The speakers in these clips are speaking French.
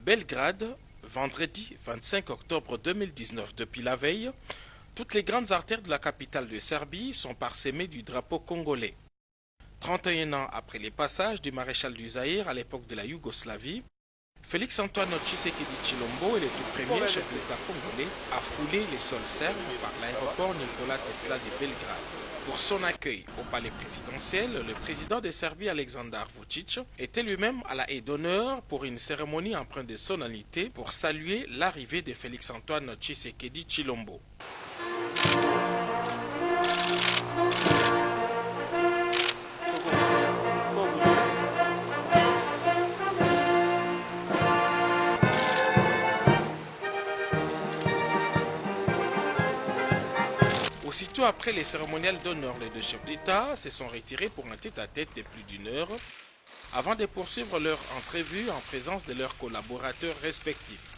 Belgrade, vendredi 25 octobre 2019. Depuis la veille, toutes les grandes artères de la capitale de Serbie sont parsemées du drapeau congolais. 31 ans après les passages du maréchal du Zaïre à l'époque de la Yougoslavie, Félix-Antoine Tshisekedi Tshilombo est le tout premier chef de l'État congolais à fouler les sols serbes par l'aéroport Nikola Tesla de Belgrade. Pour son accueil au palais présidentiel, le président de Serbie Aleksandar Vučić était lui-même à la haie d'honneur pour une cérémonie empreinte de solennité pour saluer l'arrivée de Félix-Antoine Tshisekedi Tshilombo. Aussitôt après les cérémoniales d'honneur, les deux chefs d'État se sont retirés pour un tête-à-tête de plus d'une heure avant de poursuivre leur entrevue en présence de leurs collaborateurs respectifs.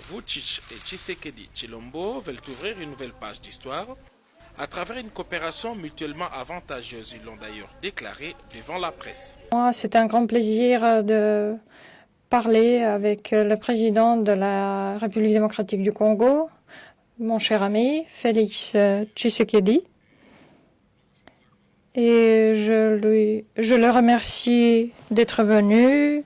Vučić et Tshisekedi Tshilombo veulent ouvrir une nouvelle page d'histoire à travers une coopération mutuellement avantageuse. Ils l'ont d'ailleurs déclaré devant la presse. C'est un grand plaisir de parler avec le président de la République démocratique du Congo, mon cher ami Félix Tshisekedi. Et je le remercie d'être venu,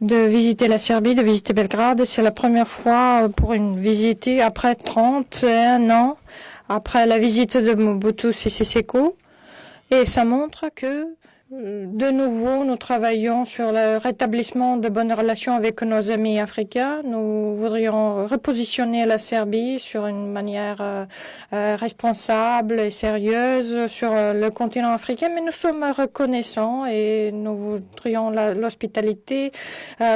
de visiter la Serbie, de visiter Belgrade. C'est la première fois pour une visite après 31 ans, après la visite de Mobutu Sese Seko. Et ça montre que, de nouveau, nous travaillons sur le rétablissement de bonnes relations avec nos amis africains. Nous voudrions repositionner la Serbie sur une manière responsable et sérieuse sur le continent africain, mais nous sommes reconnaissants et nous voudrions l'hospitalité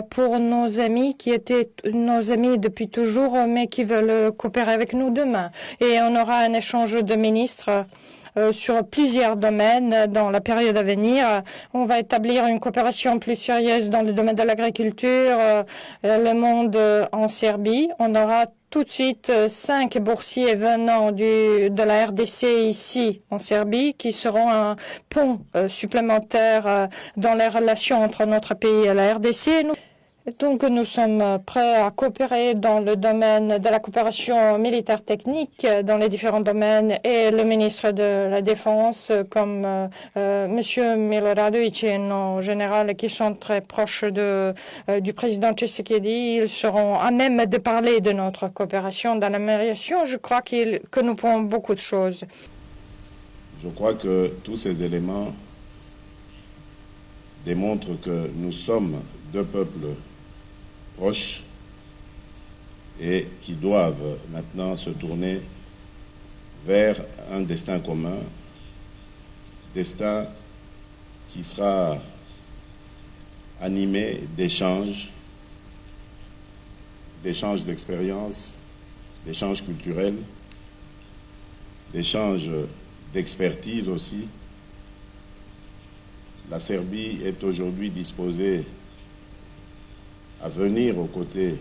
pour nos amis qui étaient nos amis depuis toujours, mais qui veulent coopérer avec nous demain. Et on aura un échange de ministres sur plusieurs domaines dans la période à venir. On va établir une coopération plus sérieuse dans le domaine de l'agriculture, le monde en Serbie. On aura tout de suite 5 boursiers venant de la RDC ici en Serbie qui seront un pont supplémentaire dans les relations entre notre pays et la RDC. Donc nous sommes prêts à coopérer dans le domaine de la coopération militaire technique, dans les différents domaines, et le ministre de la Défense, comme Monsieur Miloradovic et nos généraux qui sont très proches du président Tshisekedi, ils seront à même de parler de notre coopération dans l'amélioration. Je crois que nous pouvons beaucoup de choses. Je crois que tous ces éléments démontrent que nous sommes deux peuples proches et qui doivent maintenant se tourner vers un destin commun, destin qui sera animé d'échanges d'expériences, d'échanges culturels, d'échanges d'expertise aussi. La Serbie est aujourd'hui disposée à venir aux côtés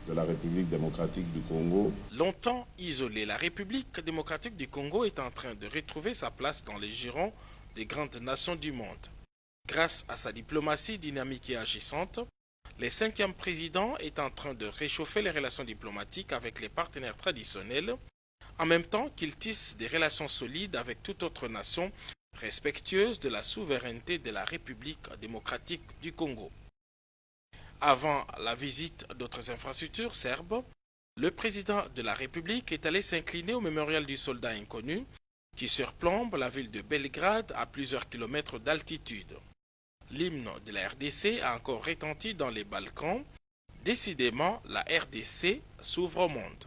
de la République démocratique du Congo. Longtemps isolée, la République démocratique du Congo est en train de retrouver sa place dans les girons des grandes nations du monde. Grâce à sa diplomatie dynamique et agissante, le 5e président est en train de réchauffer les relations diplomatiques avec les partenaires traditionnels, en même temps qu'il tisse des relations solides avec toute autre nation respectueuse de la souveraineté de la République démocratique du Congo. Avant la visite d'autres infrastructures serbes, le président de la République est allé s'incliner au mémorial du soldat inconnu qui surplombe la ville de Belgrade à plusieurs kilomètres d'altitude. L'hymne de la RDC a encore retenti dans les Balkans. Décidément, la RDC s'ouvre au monde.